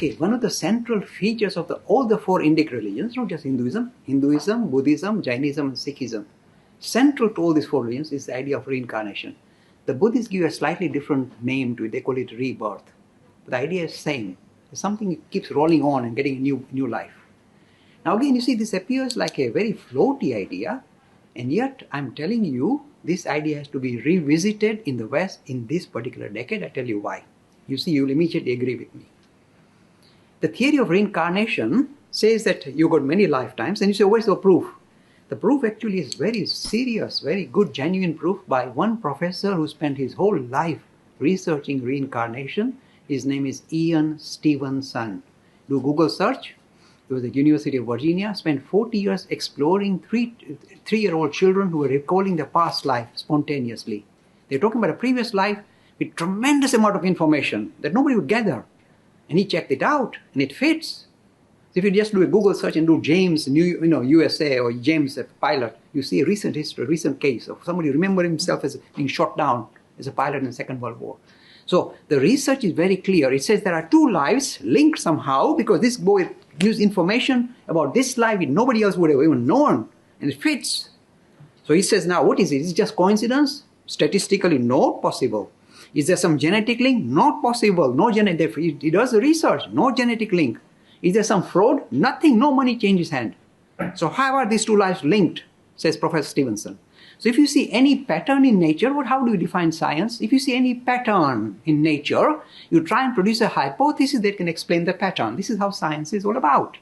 okay, one of the central features of all the four Indic religions, not just Hinduism, Buddhism, Jainism, and Sikhism, central to all these four religions is the idea of reincarnation. The Buddhists give a slightly different name to it. They call it rebirth. But the idea is the same. It's something that keeps rolling on and getting a new life. Now again, you see, this appears like a very floaty idea, and yet I'm telling you, this idea has to be revisited in the West in this particular decade. I tell you why. You see, you'll immediately agree with me. The theory of reincarnation says that you got many lifetimes, and you say, where's the proof? The proof actually is very serious, very good, genuine proof by one professor who spent his whole life researching reincarnation. His name is Ian Stevenson. Do Google search. He was at the University of Virginia, spent 40 years exploring three-year-old children who were recalling their past life spontaneously. They're talking about a previous life with tremendous amount of information that nobody would gather. And he checked it out, and it fits. So if you just do a Google search and do James, USA, or James, a pilot, you see a recent history, a recent case of somebody remembering himself as being shot down as a pilot in the Second World War. So the research is very clear. It says there are two lives linked somehow because this boy gives information about this life that nobody else would have even known, and it fits. So he says, now what is it? Is it just coincidence? Statistically, not possible. Is there some genetic link? Not possible. No genetic. He does the research. No genetic link. Is there some fraud? Nothing. No money changes hand. So how are these two lives linked? Says Professor Stevenson. So if you see any pattern in nature, how do you define science? If you see any pattern in nature, you try and produce a hypothesis that can explain the pattern. This is how science is all about.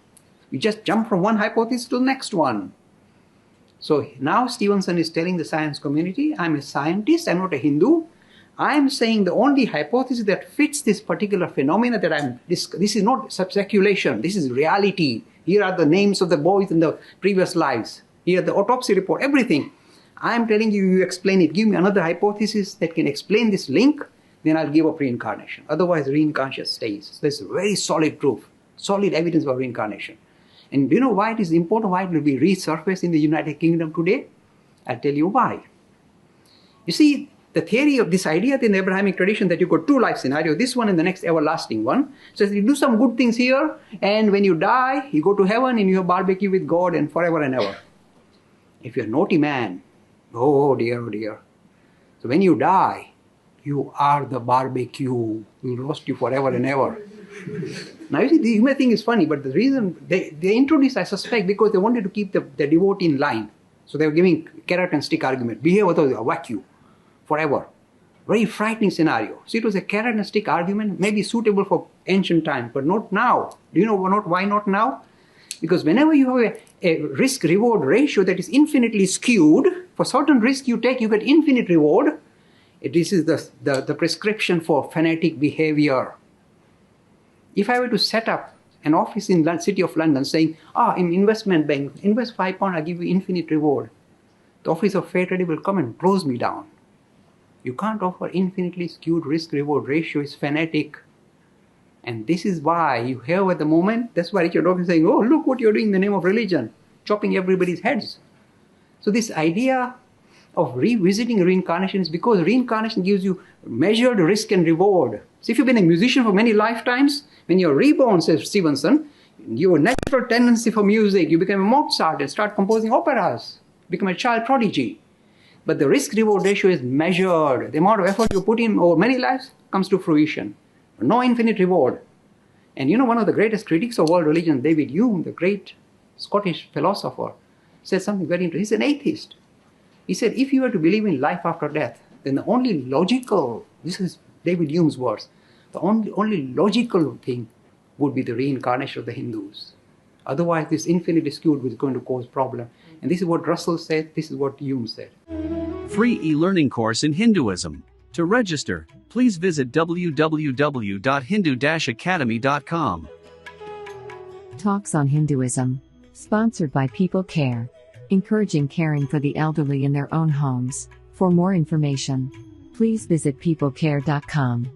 You just jump from one hypothesis to the next one. So now Stevenson is telling the science community, I'm a scientist, I'm not a Hindu. I'm saying the only hypothesis that fits this particular phenomena that this is not speculation, this is reality. Here are the names of the boys in the previous lives. Here are the autopsy report, everything. I'm telling you, you explain it. Give me another hypothesis that can explain this link, then I'll give up reincarnation. Otherwise, reincarnation stays. So there's very solid proof, solid evidence for reincarnation. And do you know why it is important, why it will be resurfaced in the United Kingdom today? I'll tell you why. You see, the theory of this idea in the Abrahamic tradition that you got two life scenarios, this one and the next everlasting one, says you do some good things here, and when you die, you go to heaven and you have barbecue with God and forever and ever. If you're a naughty man, oh dear, oh dear. So when you die, you are the barbecue. We'll roast you forever and ever. Now you see, you may think it's funny, but the reason they introduced, I suspect, because they wanted to keep the devotee in line. So they were giving carrot and stick argument. Behave otherwise, I'll whack you forever. Very frightening scenario. So it was a carrot and stick argument, maybe suitable for ancient times, but not now. Do you know why not now? Because whenever you have a risk-reward ratio that is infinitely skewed, for certain risk you take, you get infinite reward. This is the prescription for fanatic behavior. If I were to set up an office in the city of London saying, in investment bank, invest £5, I'll give you infinite reward. The office of fair trading will come and close me down. You can't offer infinitely skewed risk-reward ratio. It's fanatic. And this is why you hear at the moment, that's why Richard Dawkins is saying, oh, look what you're doing in the name of religion, chopping everybody's heads. So this idea of revisiting reincarnation is because reincarnation gives you measured risk and reward. So if you've been a musician for many lifetimes, when you're reborn, says Stevenson, your natural tendency for music, you become a Mozart and start composing operas, become a child prodigy. But the risk-reward ratio is measured. The amount of effort you put in over many lives comes to fruition. No infinite reward. And you know, one of the greatest critics of world religion, David Hume, the great Scottish philosopher, said something very interesting. He's an atheist. He said, if you were to believe in life after death, then the only logical, this is David Hume's words, the only logical thing would be the reincarnation of the Hindus. Otherwise, this infinitely skewed was going to cause problem. And this is what Russell said, this is what Hume said. Free e-learning course in Hinduism. To register, please visit www.hindu-academy.com. Talks on Hinduism. Sponsored by People Care. Encouraging caring for the elderly in their own homes. For more information, please visit peoplecare.com.